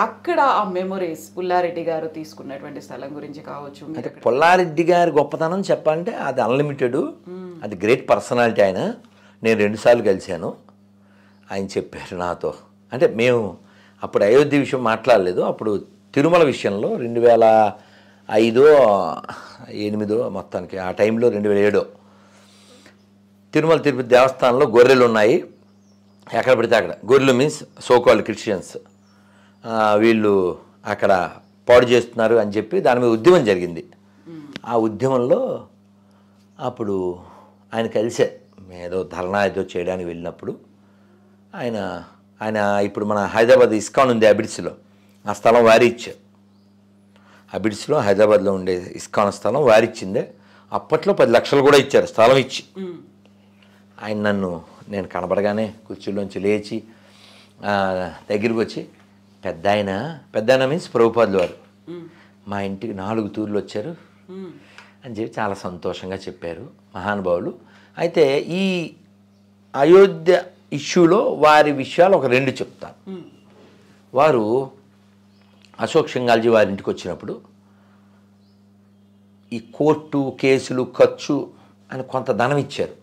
అక్కడ ఆ మెమొరీస్ పుల్లారెడ్డి గారు తీసుకున్నటువంటి స్థలం గురించి కావచ్చు. అంటే పుల్లారెడ్డి గారి గొప్పతనం చెప్పాలంటే అది అన్లిమిటెడ్, అది గ్రేట్ పర్సనాలిటీ. ఆయన నేను 2 సార్లు కలిశాను. ఆయన చెప్పారు నాతో, అంటే మేము అప్పుడు అయోధ్య విషయం మాట్లాడలేదు, అప్పుడు తిరుమల విషయంలో 2005 2008 మొత్తానికి ఆ టైంలో 2007 తిరుమల తిరుపతి దేవస్థానంలో గొర్రెలు ఉన్నాయి, ఎక్కడ పడితే అక్కడ గొర్రెలు మీన్స్ సోకాల్డ్ క్రిస్టియన్స్, వీళ్ళు అక్కడ పాడు చేస్తున్నారు అని చెప్పి దాని మీద ఉద్యమం జరిగింది. ఆ ఉద్యమంలో అప్పుడు ఆయన కలిసే ఏదో ధర్నా ఏదో చేయడానికి వెళ్ళినప్పుడు ఆయన ఇప్పుడు మన హైదరాబాద్ ఇస్కాన్ ఉంది అబిడ్స్లో, ఆ స్థలం వారి ఇచ్చారు. అబిడ్స్లో హైదరాబాద్లో ఉండే ఇస్కాన్ స్థలం వారిచ్చిందే. అప్పట్లో 10 లక్షలు కూడా ఇచ్చారు స్థలం ఇచ్చి. ఆయన నేను కనబడగానే కుర్చీలోంచి లేచి దగ్గరికి వచ్చి, పెద్ద ఆయన మీన్స్ ప్రభుపాదుల వారు మా ఇంటికి 4 తూర్లు వచ్చారు అని చెప్పి చాలా సంతోషంగా చెప్పారు మహానుభావులు. అయితే ఈ అయోధ్య ఇష్యూలో వారి విషయాలు ఒక 2 చెప్తాను. వారు అశోక్ సింఘాల్జీ వారి ఇంటికి వచ్చినప్పుడు ఈ కోర్టు కేసులు ఖర్చు అని కొంత ధనం ఇచ్చారు.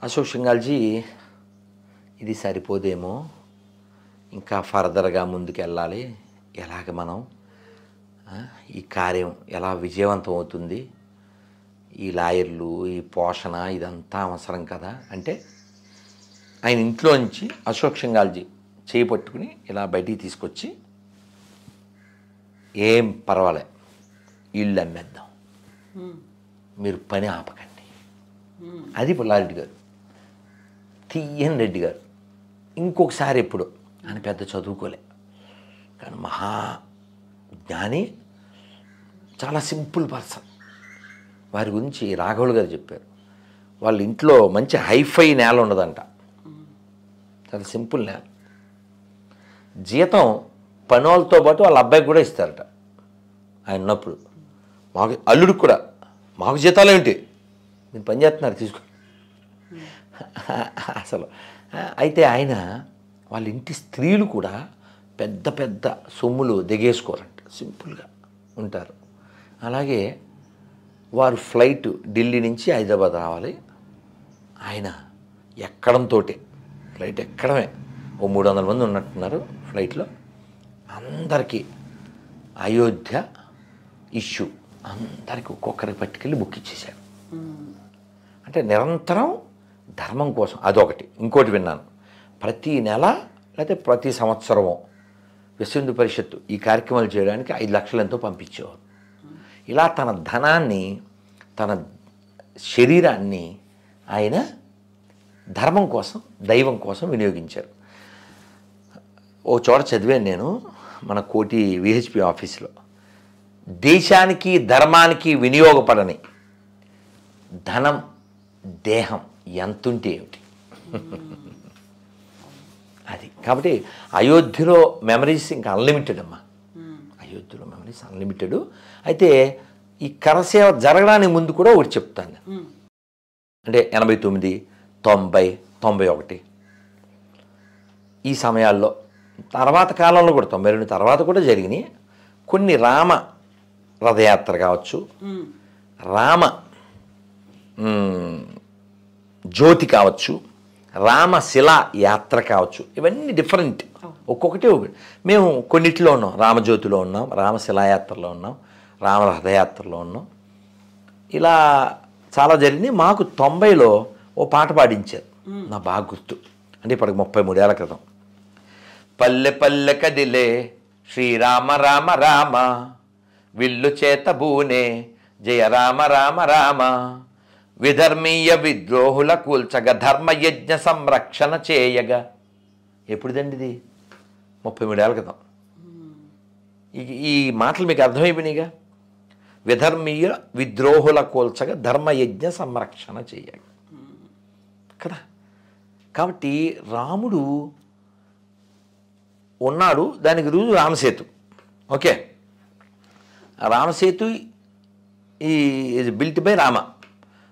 అశోక్ సింఘాల్జీ ఇది సరిపోదేమో, ఇంకా ఫర్దర్గా ముందుకు వెళ్ళాలి, ఎలాగ మనం ఈ కార్యం ఎలా విజయవంతం అవుతుంది, ఈ లాయర్లు ఈ పోషణ ఇదంతా అవసరం కదా అంటే ఆయన ఇంట్లోంచి అశోక్ సింఘాల్జీ చేయి పట్టుకుని ఇలా బయటికి తీసుకొచ్చి, ఏం పర్వాలే ఇల్లు అమ్మేద్దాం, మీరు పని ఆపకండి. అది పుల్లారెడ్డి గారు. తీయన్ రెడ్డి గారు ఇంకొకసారి ఎప్పుడు ఆయన పెద్ద చదువుకోలే కానీ మహా జ్ఞాని, చాలా సింపుల్ పర్సన్. వారి గురించి రాఘవులు గారు చెప్పారు, వాళ్ళ ఇంట్లో మంచి హైఫై నేల ఉండదంట, చాలా సింపుల్ నేల. జీతం పనులతో పాటు వాళ్ళ అబ్బాయికి కూడా ఇస్తారట. ఆయన ఉన్నప్పుడు మాకు అల్లుడికి కూడా, మాకు జీతాలు ఏమిటి, మీరు పని చేస్తున్నారు తీసుకో అసలు. అయితే ఆయన వాళ్ళ ఇంటి స్త్రీలు కూడా పెద్ద పెద్ద సొమ్ములు దిగేసుకోరంట, సింపుల్గా ఉంటారు. అలాగే వారు ఫ్లైట్ ఢిల్లీ నుంచి హైదరాబాద్ రావాలి, ఆయన ఎక్కడంతో ఫ్లైట్ ఎక్కడమే ఓ 300 మంది ఉన్నట్టున్నారు ఫ్లైట్లో. అందరికీ అయోధ్య ఇష్యూ అందరికీ ఒక్కొక్కరికి పట్టుకెళ్ళి బుక్ ఇచ్చేశారు. అంటే నిరంతరం ధర్మం కోసం అదొకటి. ఇంకోటి విన్నాను, ప్రతి నెల లేకపోతే ప్రతి సంవత్సరము విశ్వ హిందూ పరిషత్తు ఈ కార్యక్రమాలు చేయడానికి 5 లక్షలు ఎంతో పంపించేవారు. ఇలా తన ధనాన్ని తన శరీరాన్ని ఆయన ధర్మం కోసం దైవం కోసం వినియోగించారు. ఓ చోట చదివాను నేను, మన కోటి విహెచ్పి ఆఫీస్లో, దేశానికి ధర్మానికి వినియోగపడని ధనం దేహం ఎంతుంటే ఏమిటి అది. కాబట్టి అయోధ్యలో మెమరీస్ ఇంకా అన్లిమిటెడ్ అమ్మా, అయోధ్యలో మెమరీస్ అన్లిమిటెడ్. అయితే ఈ కరసేవ జరగడానికి ముందు కూడా ఒకటి చెప్తాను, అంటే 89, 90, 91 ఈ సమయాల్లో, తర్వాత కాలంలో కూడా 92 తర్వాత కూడా జరిగినాయి కొన్ని. రామ రథయాత్ర కావచ్చు, రామ జ్యోతి కావచ్చు, రామశిలా యాత్ర కావచ్చు, ఇవన్నీ డిఫరెంట్, ఒక్కొక్కటి ఒకటి. మేము కొన్నిటిలో ఉన్నాం, రామజ్యోతిలో ఉన్నాం, రామశిలాయాత్రలో ఉన్నాం, రామ రథయాత్రలో ఉన్నాం. ఇలా చాలా జరిగినాయి. మాకు 90లో ఓ పాట పాడించారు, నా బాగా గుర్తు, అంటే ఇప్పటికి 33 ఏళ్ల క్రితం. పల్లె పల్లె కదిలే శ్రీరామ రామ రామ, విల్లు చేత బూనే జయ రామ రామ రామ, విధర్మీయ విద్రోహుల కూల్చగ ధర్మయజ్ఞ సంరక్షణ చేయగా. ఎప్పుడుదండి ఇది? 33 ఏళ్ల క్రితం. ఈ మాటలు మీకు అర్థమైపోయినాయిగా. విధర్మీయ విద్రోహుల కూల్చగా ధర్మయజ్ఞ సంరక్షణ చేయగా కదా. కాబట్టి రాముడు ఉన్నాడు, దానికి రుజువు Ram Setu. Okay, Ram Setu is built by Rama,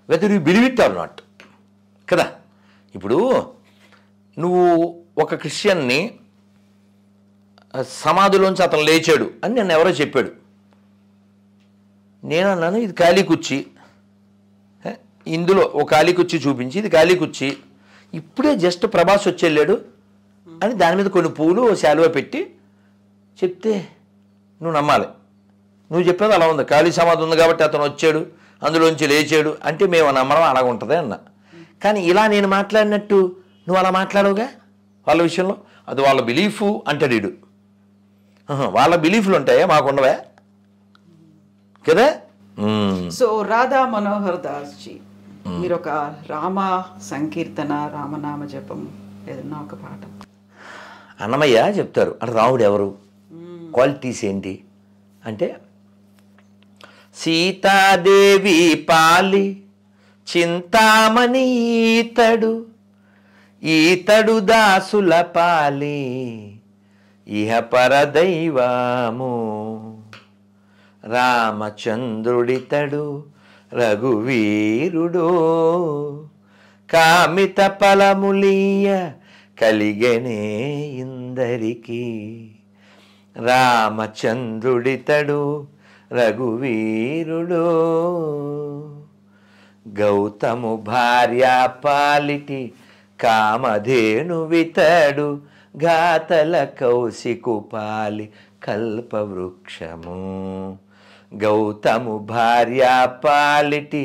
whether you believe it or not కదా. ఇప్పుడు నువ్వు ఒక క్రిస్టియన్ని సమాధిలోంచి అతను లేచాడు అని నన్ను ఎవరో చెప్పాడు. నేను అన్నాను ఇది ఖాళీ కుర్చీ, ఇందులో ఒక ఖాళీ కుర్చీ చూపించి ఇది ఖాళీ కుర్చీ, ఇప్పుడే జస్ట్ ప్రభాస్ వచ్చి వెళ్ళాడు అని దాని మీద కొన్ని పూలు శాలువా పెట్టి చెప్తే నువ్వు నమ్మాలి. నువ్వు చెప్పేది అలా ఉంది, ఖాళీ సమాధి ఉంది కాబట్టి అతను వచ్చాడు అందులోంచి లేచాడు అంటే మేము నమ్మడం అలాగ ఉంటుంది అన్న. కానీ ఇలా నేను మాట్లాడినట్టు నువ్వు అలా మాట్లాడవుగా వాళ్ళ విషయంలో, అది వాళ్ళ బిలీఫు అంటాడు వీడు. వాళ్ళ బిలీఫ్లు ఉంటాయా, మాకుండవా కదా. సో రాధా మనోహర్ దాస్ జీ, మీరు ఒక రామ సంకీర్తన, రామనామ జపం ఏదన్నా ఒక పాట. అన్నమయ్య చెప్తారు అంటే రాముడు ఎవరు, క్వాలిటీస్ ఏంటి అంటే, సీతాదేవి పాలి చింతామణి ఈతడు దాసుల పాలి ఇహ పరదైవము, రామచంద్రుడితడు రఘువీరుడో కామిత ఫలములియ కలిగనే ఇందరికి, రామచంద్రుడితడు రఘువీరుడో గౌతము భార్య పాలిటి కామధేనువితడు గాతల కౌశికు పాలి కల్పవృక్షము, గౌతము భార్య పాలిటి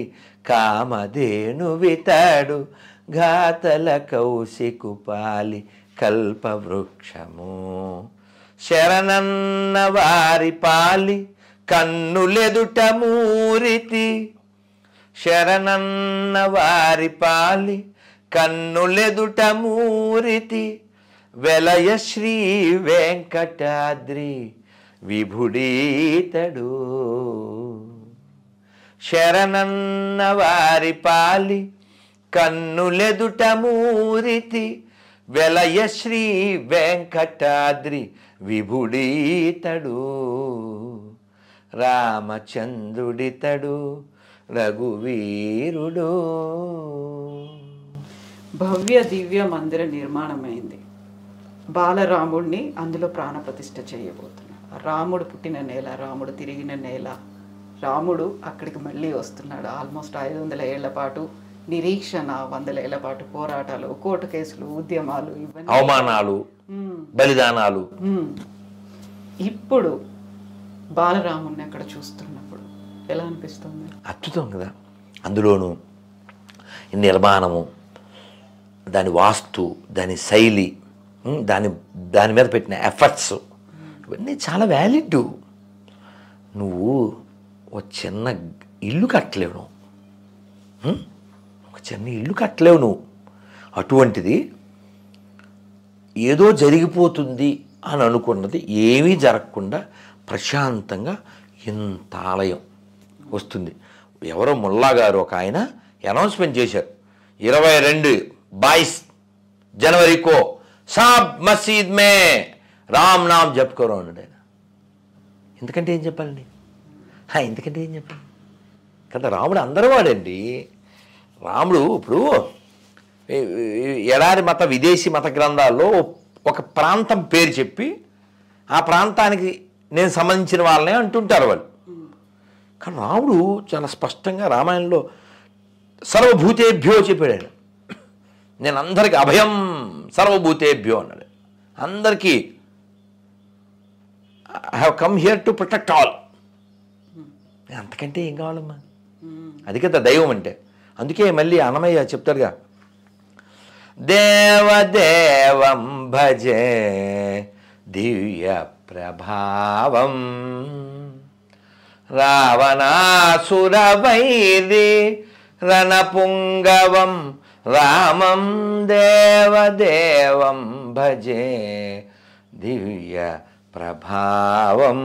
కామధేనువితడు గాతల కౌశికు పాలి కల్పవృక్షము, శరణన్న వారి పాలి కన్నులెదుట మూరితి, శరణన్న వారి పాలి కన్నులెదుట మూరితి, వెలయ శ్రీ వెంకటాద్రి విభుడీతడు, శరణన్న వారి పాలి కన్నులెదుట మూరితి, వెలయ శ్రీ వెంకటాద్రి విభుడీతడు, రామచంద్రుడితడు రఘువీరుడు. భవ్య దివ్య మందిర నిర్మాణమైంది, బాలరాముడిని అందులో ప్రాణప్రతిష్ఠ చేయబోతున్నాడు. రాముడు పుట్టిన నేల, రాముడు తిరిగిన నేల, రాముడు అక్కడికి మళ్ళీ వస్తున్నాడు. ఆల్మోస్ట్ 500 ఏళ్ల పాటు నిరీక్షణ, 100 ఏళ్ల పాటు పోరాటాలు, కోర్టు కేసులు, ఉద్యమాలు, ఇవన్నీ, అవమానాలు, బలిదానాలు. ఇప్పుడు బాలరాముడిని అక్కడ చూస్తున్నప్పుడు ఎలా అనిపిస్తుంది? అద్భుతం కదా. అందులోనూ నిర్మాణము, దాని వాస్తు, దాని శైలి, దాని మీద పెట్టిన ఎఫర్ట్స్ ఇవన్నీ చాలా వ్యాలిడ్. నువ్వు ఒక చిన్న ఇల్లు కట్టలేవు, నువ్వు ఒక చిన్న ఇల్లు కట్టలేవు నువ్వు. అటువంటిది ఏదో జరిగిపోతుంది అని అనుకున్నది ఏమీ జరగకుండా ప్రశాంతంగా ఇంత ఆలయం వస్తుంది. ఎవరో ముల్లా గారు ఒక ఆయన అనౌన్స్మెంట్ చేశారు, 22 जनवरी को सब मस्जिद में రామ్ నామ్ జపుకోరు అన్నాడు ఆయన. ఎందుకంటే ఏం చెప్పాలండి, ఎందుకంటే ఏం చెప్పాలి కదా. రాముడు అందరూ వాడండి. రాముడు ఇప్పుడు ఎడారి మత విదేశీ మత గ్రంథాల్లో ఒక ప్రాంతం పేరు చెప్పి ఆ ప్రాంతానికి నేను సంబంధించిన వాళ్ళనే అంటుంటారు వాళ్ళు. కానీ రాముడు చాలా స్పష్టంగా రామాయణంలో సర్వభూతేభ్యో చెప్పాడు ఆయన. నేను అందరికీ అభయం సర్వభూతేభ్యో అన్నాడు. అందరికీ I have come here to protect all. అంతకంటే ఏం కావాలమ్మా, అది కదా దైవం అంటే. అందుకే మళ్ళీ అన్నమయ్య చెప్తారుగా, దేవదేవం భజే దివ్య ప్రభావం రావణాసురవైరి రణపుంగవం రామం దేవదేవం భజే దివ్య ప్రభావం.